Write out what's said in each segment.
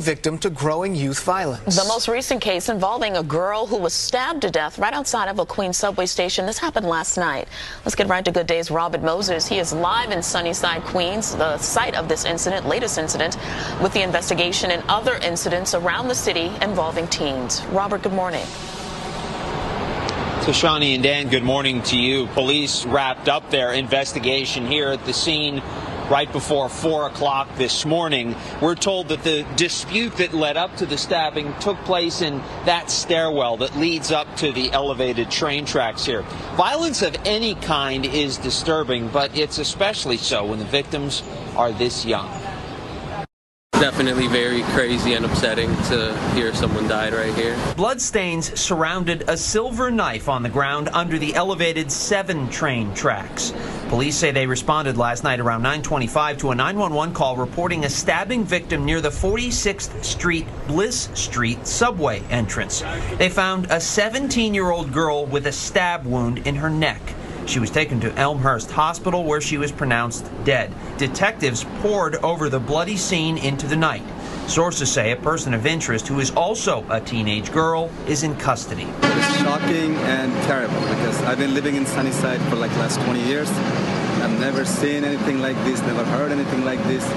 Victim to growing youth violence. The most recent case involving a girl who was stabbed to death right outside of a Queens subway station. This happened last night. Let's get right to Good Day's Robert Moses. He is live in Sunnyside, Queens, the site of this latest incident, with the investigation and other incidents around the city involving teens. Robert, good morning. So Shawnee and Dan, good morning to you. Police wrapped up their investigation here at the scene right before 4 o'clock this morning. We're told that the dispute that led up to the stabbing took place in that stairwell that leads up to the elevated train tracks here. Violence of any kind is disturbing, but it's especially so when the victims are this young. Definitely very crazy and upsetting to hear someone died right here. Bloodstains surrounded a silver knife on the ground under the elevated 7 train tracks. Police say they responded last night around 9:25 to a 911 call reporting a stabbing victim near the 46th Street Bliss Street subway entrance. They found a 17-year-old girl with a stab wound in her neck. She was taken to Elmhurst Hospital, where she was pronounced dead. Detectives poured over the bloody scene into the night. Sources say a person of interest, who is also a teenage girl, is in custody. It's shocking and terrible because I've been living in Sunnyside for like last 20 years. I've never seen anything like this, never heard anything like this.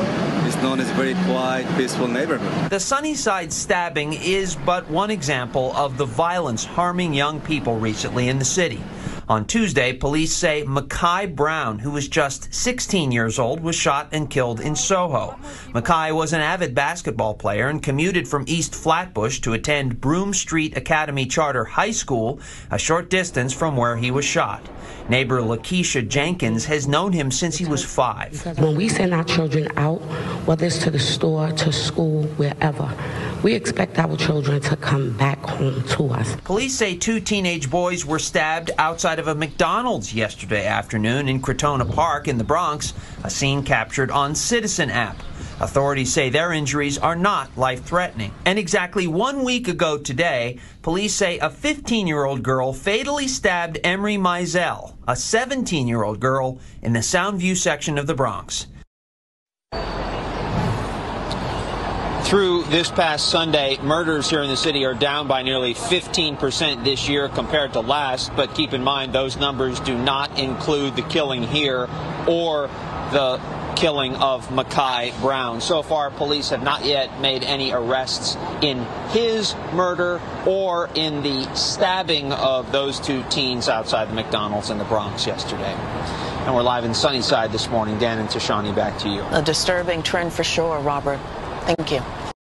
It's known as a very quiet, peaceful neighborhood. The Sunnyside stabbing is but one example of the violence harming young people recently in the city. On Tuesday, police say Makai Brown, who was just 16 years old, was shot and killed in Soho. Makai was an avid basketball player and commuted from East Flatbush to attend Broome Street Academy Charter High School, a short distance from where he was shot. Neighbor Lakeisha Jenkins has known him since he was 5. When we send our children out, whether it's to the store, to school, wherever, we expect our children to come back home to us. Police say 2 teenage boys were stabbed outside of a McDonald's yesterday afternoon in Crotona Park in the Bronx, a scene captured on Citizen app. Authorities say their injuries are not life-threatening. And exactly 1 week ago today, police say a 15-year-old girl fatally stabbed Emery Mizell, a 17-year-old girl, in the Soundview section of the Bronx. Through this past Sunday, murders here in the city are down by nearly 15% this year compared to last, but keep in mind those numbers do not include the killing here or the killing of Makai Brown. So far, police have not yet made any arrests in his murder or in the stabbing of those 2 teens outside the McDonald's in the Bronx yesterday. And we're live in Sunnyside this morning. Dan and Tashani, back to you. A disturbing trend for sure, Robert. Thank you.